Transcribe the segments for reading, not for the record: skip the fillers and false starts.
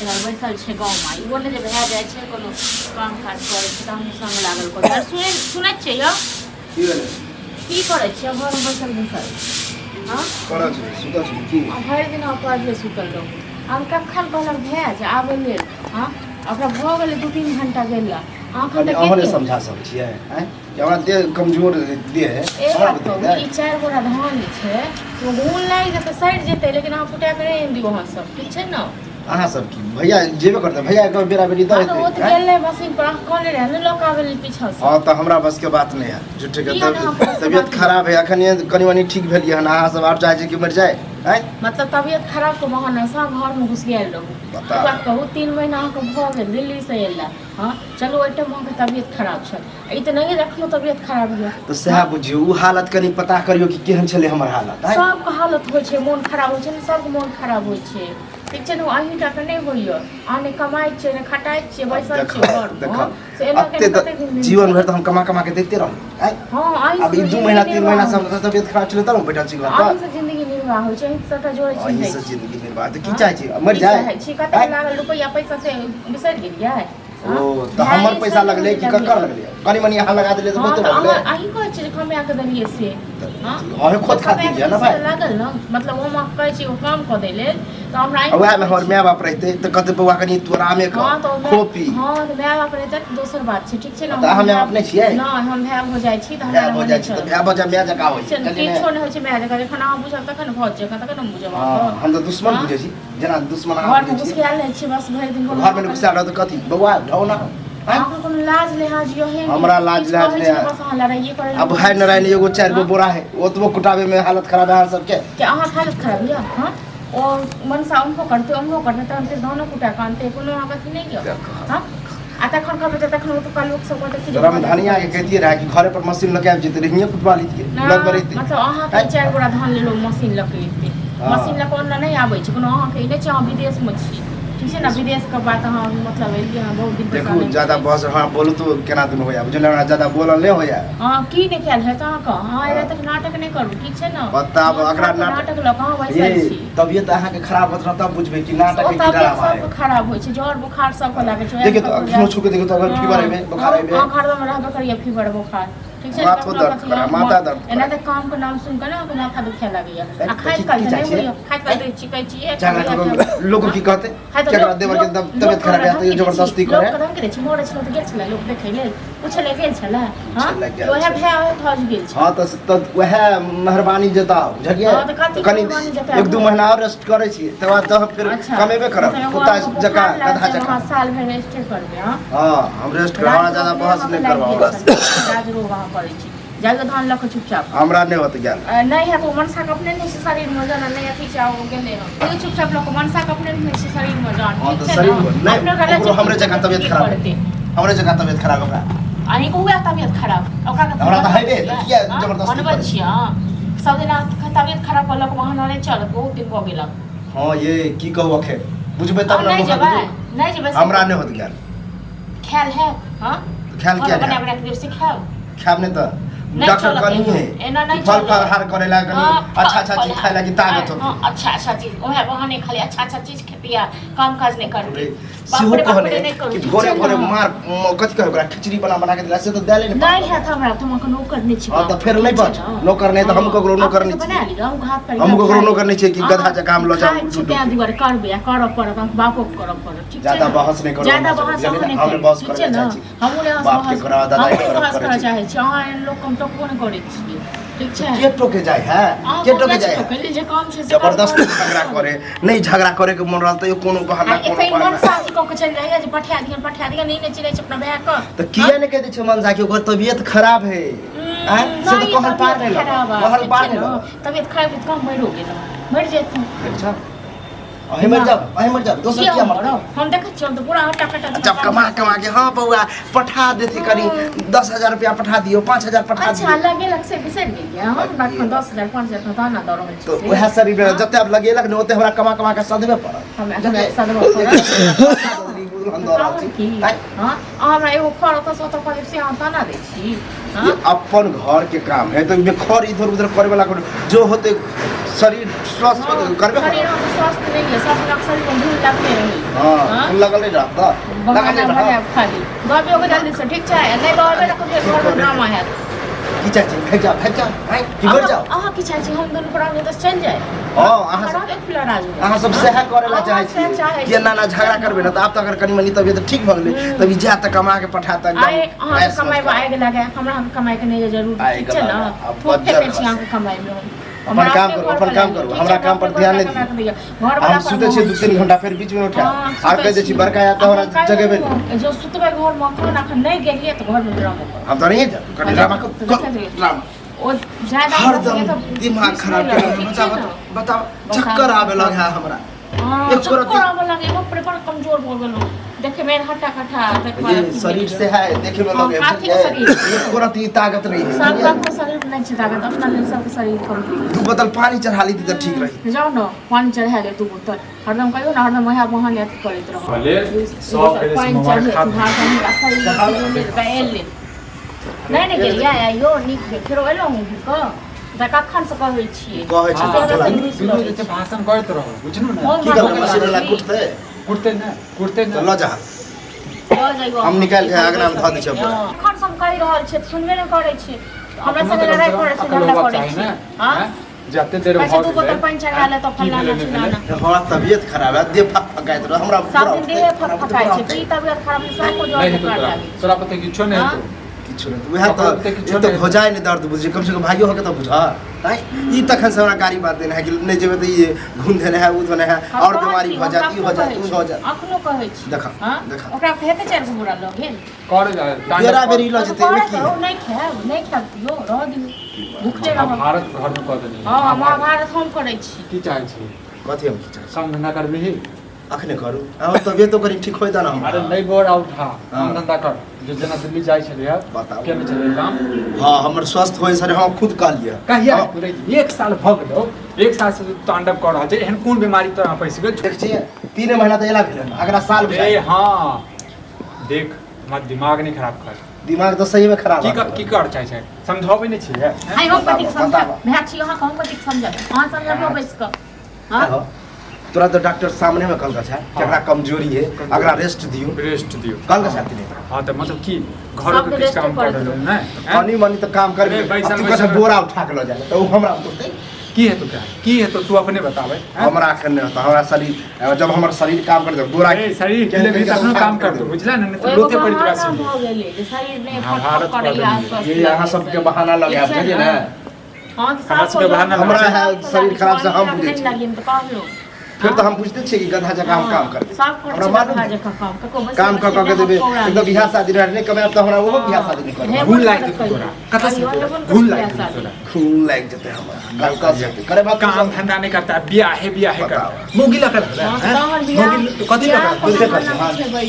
तोरा बैसल छै गाँवमे इहो नहि जे भए जाइ छै कोनो काम काज करै छै तऽ हमहूँ संग लागल करै सुनै छियै यौ की करै छियै घरमे बैसल हाँ भरि दिन पढ़ले सुतल रहू हम कखन कहलक भए छै आबै लेल हाँ ओकरा भऽ गेलै 2-3 घंटा गेल अहाँ समझा सकै छियै हमरा देह कमजोर देह है ई 4 बोरा धान छै तो घून लागि जेतै सड़ि जेतै लेकिन अहाँ कुटा के नहीं दियौ अहाँ सब ठीक छै ने अहाँ सब की भैया जेबे करते भैया के बेरा बेरी द देते वो तो गेले मशीन पर कहले रहे न लोग आवे ले पीछा से हां त हमरा बस के बात नहीं है झूठे के तबियत खराब है अखन कनी मनी ठीक भेलिए हन अहाँ सब आर चाहे छी कि मर जाए हैं मतलब तबियत खराब के बहाना सब घर में घुस गेल रहू बात कहू 3 महीना अहाँ के भ गेल दिल्ली से एला हां चलो ओइटे मां के तबियत खराब छै ई त नहीं रखनो तबियत खराब है तो सह बुझियो उ हालत कनी पता करियो कि केहन छले हमर हालत है सब के हालत होय छै मन खराब होय छै सब के मन खराब होय छै ठीक छै ने अहीं टा के नहीं होइयो आने कमाई छै ने खटाई छै बैसल छै घर देखो जीवन भर तो हम कमा कमा के देखते रहू हां अब 2 महीना 3 महीना सब तबियत खराब छले त बैठल छी घर पर जिंदगी निर्वाह होय छै सबटा जोड़े छै अहीं से जिंदगी निर्वाह त की चाहे छी मर जाए छी कते लागल रुपया पैसा से बिसर गेलियै ओ तो हमर पैसा लगले कि ककर लगले कनी मनी यहां लगा देले तो बहुत लगले अहीं कहै छी कमे के देलिए से हां अहे खुद खा दिया ना भाई लागल ना मतलब ओ मां कहै छी ओ काम क देले तो हमरा ओए में हमर माय बाप रहते त कते बउआ कनी तोरा में खोपी हां तो माय बाप रहते त दोसर बात छै ठीक छै ना त हम अपने छियै ना हम भाय हो जाय छी त हमरा हो जाय छी त भाय बजा माय जका होय छै किछो नै होय छै माय जका जखन अहाँ बुझब तखन भऽ जाय तखन हम बुझब हम त दुश्मन बुझै छी जेना दुश्मन अहाँ घर में घुस के आयल छी बस भरि दिन घर में घुस आयल त कथि बउआ ढौना लाज लिहाज यो है हमरा लाज लिहाज नहीं अब है नारायण एगो 4 गो बोरा है ओतबो कुटावे में हालत खराब है सब के क्या अहाँ हालत खराब है हां और मनसा उनको करते त हम दोनों कुटा कानते कोनो अहाँ कथि नहीं किया हां आ तखन कहबे त तखन तो लोग सब कहते कि तोरा में धनिया के कहतिए रहा कि घरे पर मशीन लगा जेते रहिए कुटवा लीजिए लग बरैते मतलब अहाँ के 4 बोरा धान ले लो मशीन लगा लेते मशीन लगा ओना नहीं आबै छै कोनो अहाँ के नै छै विदेश में छी ठीक है ना विदेश का बात हाँ मतलब यहाँ बहुत दिन देखो ज्यादा बस हाँ बोलो तो केना दिन होया बुझले हमरा ज्यादा बोलल नहीं होया हां की नहीं ख्याल है कहां का हां एरा तक नाटक नहीं करू ठीक छै ना बताब अकरा नाटक ल कहां बैसल छी तबियत अहाँ के खराब होत तब बुझबे कि नाटक के ड्रामा है सब खराब होय छै जोर बुखार सब को लागे छै देखिए तो अखनो छू के देखिए तो अगर फीवर है बुखार है हां घर में रहबे करिए फीवर बुखार ठीक छै माथा दर्द करे माथा दर्द एना त काम के नाम सुन के ना माथा दुखे लागैया आ खाइत काल नहीं होइया खाइत काल चिकै छी लोग की कहते केकरा देवर के तबियत खराब है तो जबरदस्ती करे लोग कदम करे छी मोरे छलो त गेल छला लोग देखे लेल पूछले गेल छला हां ओहे भए फस गेल छै हां त ओहे मेहरबानी जताओ झगिया कनी 1-2 महीना और रेस्ट करे छी त बाद तो फिर कमेबे करब कुत्ता जका गधा जका साल भर रेस्ट करबे हां हम रेस्ट करबा ज्यादा बहस नहीं करबा बस राजरो वहां पड़ै छी जाके धान लख चुपचाप हमरा नहीं होत ज्ञान नहीं है तो मनसा के अपने नहीं शरीर में जान नहीं अथी चाहो गेले हम चुपचाप लोग मनसा के अपने नहीं शरीर में जान ठीक है ना नहीं हमरे जगह तबियत खराब हमरे जगह तबियत खराब ओकरा अहीं को हुआ तबियत खराब ओकरा का हमरा त हैबे किया जबरदस्ती अनबल छी हां सब दिन तबियत खराब करलक वहां नहीं चल बहुत दिन हो गेल हां ये की कहू अखे बुझबे तब ना नहीं जेबे हमरा नहीं होत ज्ञान ख्याल है हां ख्याल क्या बना बना के देर से खाओ खाब नहीं तो डॉक्टर कहनी है एना नहीं फल फलहार करे ला कनी अच्छा चीज खाए ला कि ताकत होती हां अच्छा चीज ओहे बहाने खाली अच्छा चीज खेतिया काम काज नहीं करती सेहो कहने कि भोरे भोरे मार कथि कहे ओकरा खिचड़ी बना के दिला से तो देले नहीं है हमरा तुम को नौकर नहीं छी हां तो फिर नहीं बच नौकर नहीं तो हम ककरो नौकर नहीं बना ली हम घात पर हम ककरो नौकर नहीं छै कि गधा जका हम लो जाऊ छुट्टियां दीवार करबे करब पड़त हम बापो करब पड़त ठीक है ज्यादा बहस नहीं करो ज्यादा बहस नहीं हम बहस करे चाहे छी हम बाप के करा दादा के करे चाहे छी हां लोग कम टोकबो नहीं करे छी ठीक छै के टोके जाय है के टोके जाय है जे काम छै जबरदस्ती झगड़ा करे नहीं झगड़ा करे के मन रहत कोनो बहाना कोनो बहाना मन साथी को चल जाएगा जे पठा दिया नहीं चिनै छै अपना बहन को तो किया नहीं कह दे छै मन जाके ओकर तबीयत खराब है से तो कहल पार नहीं कहल पार नहीं तबीयत खराब तो कम मर हो गेल मर जेतू अच्छा अहे मर जा दोसर क्या मर हम देख छी हम तो पूरा हटा कटा जब कमा के हां बउआ पठा देती करी 10000 रुपया पठा दियो 5000 पठा दियो अच्छा लगे लग से बिसर गेलिए हम बात 10000 5000 का दाना दर रहल तो वह शरीर में जते अब लगेलक न ओते हमरा कमा के सदबे पड़त हम सदबे पड़त अंदर आती हां हमरा एगो खर त 70 पर से हम दाना दे छी ये अपन घर के काम है तो में खर इधर उधर करे वाला जो होते शरीर स्वस्थ करबे शरीर स्वस्थ नहीं है सब शरीर में भूल लगते रही हां लगल नहीं रहता लगल नहीं रहता खाली गबे ओके जल्दी से ठीक छै नहीं गबे रखो घर में ड्रामा है की चाची भेज जा की बोल जाओ आहा की चाची हम दोनों प्राण में तो चल जाए हां आहा सब एक पिला राजू आहा सब सह करे ला चाहे छी के ना झगड़ा करबे ना त आप त अगर कनी मनी तबियत ठीक भ गेलै तब जा त कमा के पठाता एकदम आए कमाई आए गेला के हमरा हम कमाई के नहीं जरूर ठीक छै ना ठोक के छी हम कमाई में अपन काम करू हमरा काम पर ध्यान नहीं दियो हम सुते छी 2-3 घंटा फिर बीच में उठा आर कह दे छी बरका या त हमरा जगह में जो सुतबे घर में खाना खा नहीं गेलिए त घर में ड्रामा हम तो नहीं जा कनी ड्रामा ड्रामा ओ ज्यादा हरदम दिमाग खराब कर बताओ चक्कर आवे लगा हमरा एक चक्कर आवे लगे एगो पर कमजोर हो गेलो देखे मेरे हट्टा कट्ठा ये शरीर से है देखे में लगे एक कोरत ही ताकत नहीं है सब का शरीर नहीं छै ताकत अपना ले सब शरीर कमजोर 2 बोतल पानी चढ़ा ली त ठीक रही जाओ ना पानी चढ़ा ले 2 बोतल हरदम कहियो ना हरदम वहां ले करत रहो भले 100 के पानी चढ़े भाषा में शरीर ले नहीं गेलिया यो निक फेरो एलो हूं को दका खान से कहै छी दुनू जे भाषण करत रहो बुझनु ना की करब मशीन ला कुटते न ल जा हम निकाल के आगना में ध दै छै खान सम कहि रहल छै सुनबे नै करै छै हमरा संगे लड़ाई करे छै झगड़ा करे छै हां जाते देर हो गेलै बोतल पानी चढ़ा ले तो फल्ला ना हमरा तबियत खराब है देह फकाइत रह हमरा सब दिन देह फकाइ छै की तबियत खराब है सब को जोर कर लागे तोरा पता किछो नहीं है किछो नहीं वह तो हो जाए नहीं दर्द बुझे कम से कम भाइयों होके तो बुझा ई तखन से हमरा गाड़ी बात देना है कि नहीं जेबे त ये घूम देना है उ देना है और बीमारी हो जाती हो जाती अखनो कहै छी देखा ओकरा हेते चार गो बुरा लगे कर जाए बेरा बेरी ल जते की नहीं खायो रह दियो भूखले रह भारत घर में कर देनी हां महाभारत हम करै छी की चाहे छी कथि हम की चाहे काम धंधा करबी अखने करू अब तबियत तो करी ठीक होइता ना अरे नहीं बोर आउट हां काम धंधा कर जो जना दिल्ली जाय छले यार बताओ केना चले काम हां हमर स्वस्थ होय सर हम खुद कह लिया कहिया पूरे 1 साल भ गेलो 1 साल से तांडव कर रहल छै एहन कोन बीमारी तोरा पैस गेल देख छी 3 महीना त एला भेल अगला साल ए हां देख मत दिमाग नहीं खराब कर दिमाग तो सही में खराब है की कर चाहे छै समझाबे नहीं छियै आई हम पति समझा भैया छी यहां कहूं पति समझा हां समझा बैस क हां तोरा तो डॉक्टर सामने में कल का छै केकरा कमजोरी है अगला रेस्ट दियो कल का छाती नहीं हां तो मतलब की घर के किछ काम कर दे ना पानी मानी तो काम कर तू कैसे बोरा उठा के ल जा तो हमरा बोलते की है तो क्या की है तो तू अपने बतावे हमरा अखन नहीं होता हमरा शरीर जब हमर शरीर काम कर दे बोरा शरीर के लिए भी तखनो काम कर दो बुझला ना तो लोथे पड़ जबा से हो गेले शरीर ने फट करैया ये यहां सब के बहाना लगा बुझिए ना हां सब बहाना हमरा है शरीर खराब से हम बुझे लगे तो कह लो फिर तो हम पूछते छी कि गधा जका हम काम कर हमरा गधा जका काम कर के देबे एकदम बियाह शादी रहने कमे अब तो हमरा वो बियाह शादी नहीं कर भूल लाग जेते तोरा कत से भूल लाग जेते तोरा खून लाग जेते हमरा गलता से करे बात काम धंधा नहीं करता बियाह है कर मोगी लगा मोगी कथि लगा दूसरे कर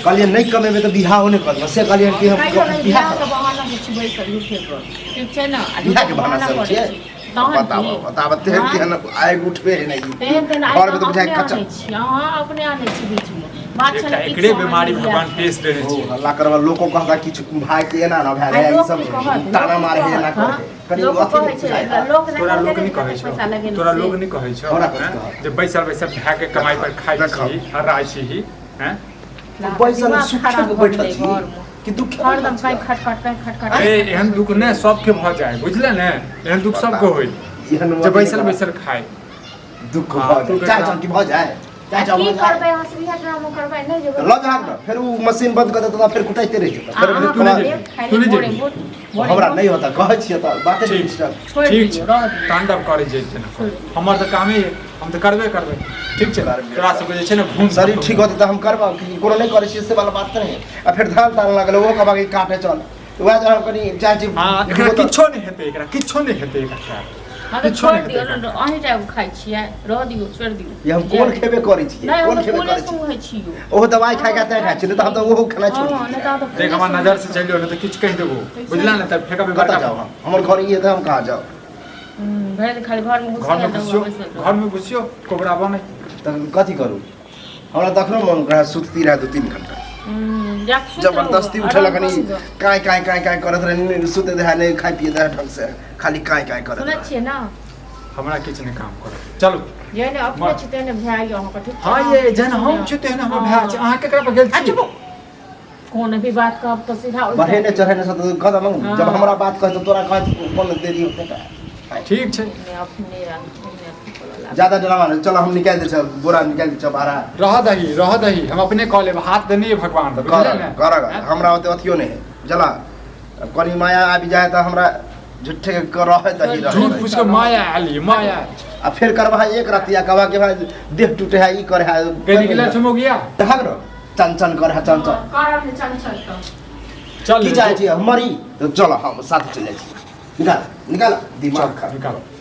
कहलिए नहीं कमेबे तो बियाह होने कर से कहलिए कि हम बियाह के बहाना से बैठ कर लिखे पर ठीक छै ना बियाह के बहाना से छिए बताओ तेहन आए उठबे है नहीं और में तो बुझाए कच्चा हां अपने आने छी बीच में बात चले एकरे बीमारी भगवान पेश देने छी अल्लाह करवा लोगों कहता किछ भाई के ना ना भाई ई सब ताना मारे है ना करे लोग कहै छै लोग तोरा लोग नहीं कहै छै तोरा लोग नहीं कहै छै जे बैसल बैसल भाई के कमाई पर खाइ छी आ राय छी हैं बैसल सुख के बैठल छी कि दुख हरदम काई खटखट ए एहन दुख ने सबके भ जाए बुझले ने एहन दुख सबको होय जे बैसल बैसल खाए दुख भ चाहे चाहे की भ जाए चाहे चाहे की करबै हंसबी ड्रामा करबै नहीं जेबै ल जा ना फिर वो मशीन बंद कर देता फिर कुटाइते रह जेता फिर तू नहीं जे हमरा नहीं होता कहै छियै त बाते नहीं ठीक छै तांडव करे जेते हमर त कामे हम त करबे ठीक छै तोरा सब जे छै ने घूम शरीर ठीक होते त हम करबा कि कोनो नहीं करे छियै से वाला बात नहीं आ फिर धान तान लागल वो कहबा कि काटे चल वह जरा कनी चाहे हां एकरा किछो नहीं हेते एकरा हां छोड़ दियो अहीं टाइम खाइ छियै रह दियो छोड़ दियो ये हम कोन खेबे करै छियै कोन खेबे करै छियै छियो ओ दवाई खाइ खाते खाइ छियै त हम त वो खाना छोड़ देख हमर नजर से चलियो न त किछ कह देबो बुझला न त फेकबे बता जाओ हमर घर ये त हम कहां जाओ घर खाली घर में घुसियो कोबरा बने त कथि करू हमरा तखनो मन रहा सुतती रहा 2-3 घंटा जबरदस्ती उठे लगनी काय करत रहनी सुते दे नहीं खाई पिए दे ढंग से खाली काय करत सुनै छियै ना हमरा किछ नहीं काम कर चलो जेने अपने छी तेने भाय यो हमका ठीक हां ये जन हम छी तेने हमर भाय छी अहाँ केकरा पर गेल छी अच्छा कौन भी बात का तो सीधा उल्टा बढ़े ने चढ़े ने सब कदम जब हमरा बात कहे तो तोरा कहे कौन देरी होते का ठीक छै अपने रंग ज्यादा ड्रामा नहीं चलो हम निकाल दे छ बोरा निकाल दे छ बाहर रह दही हम अपने कह लेब हाथ देने है भगवान द बुझले ने कर हमरा ओते अथियो नहीं है जला कनी माया आबि जाए त हमरा झूठे के रहे दही रहे झूठ पूछ के माया आली माया आ फिर करबा एक रतिया कहबा के भाई देह टूटे है ई करे है के निकला छमो गया भागरो चंचन कर है चंचन कारण चंचल तो चल की चाहे छी हमारी चलो हम साथ चले छी निकाल निकाल दिमाग खा निकालो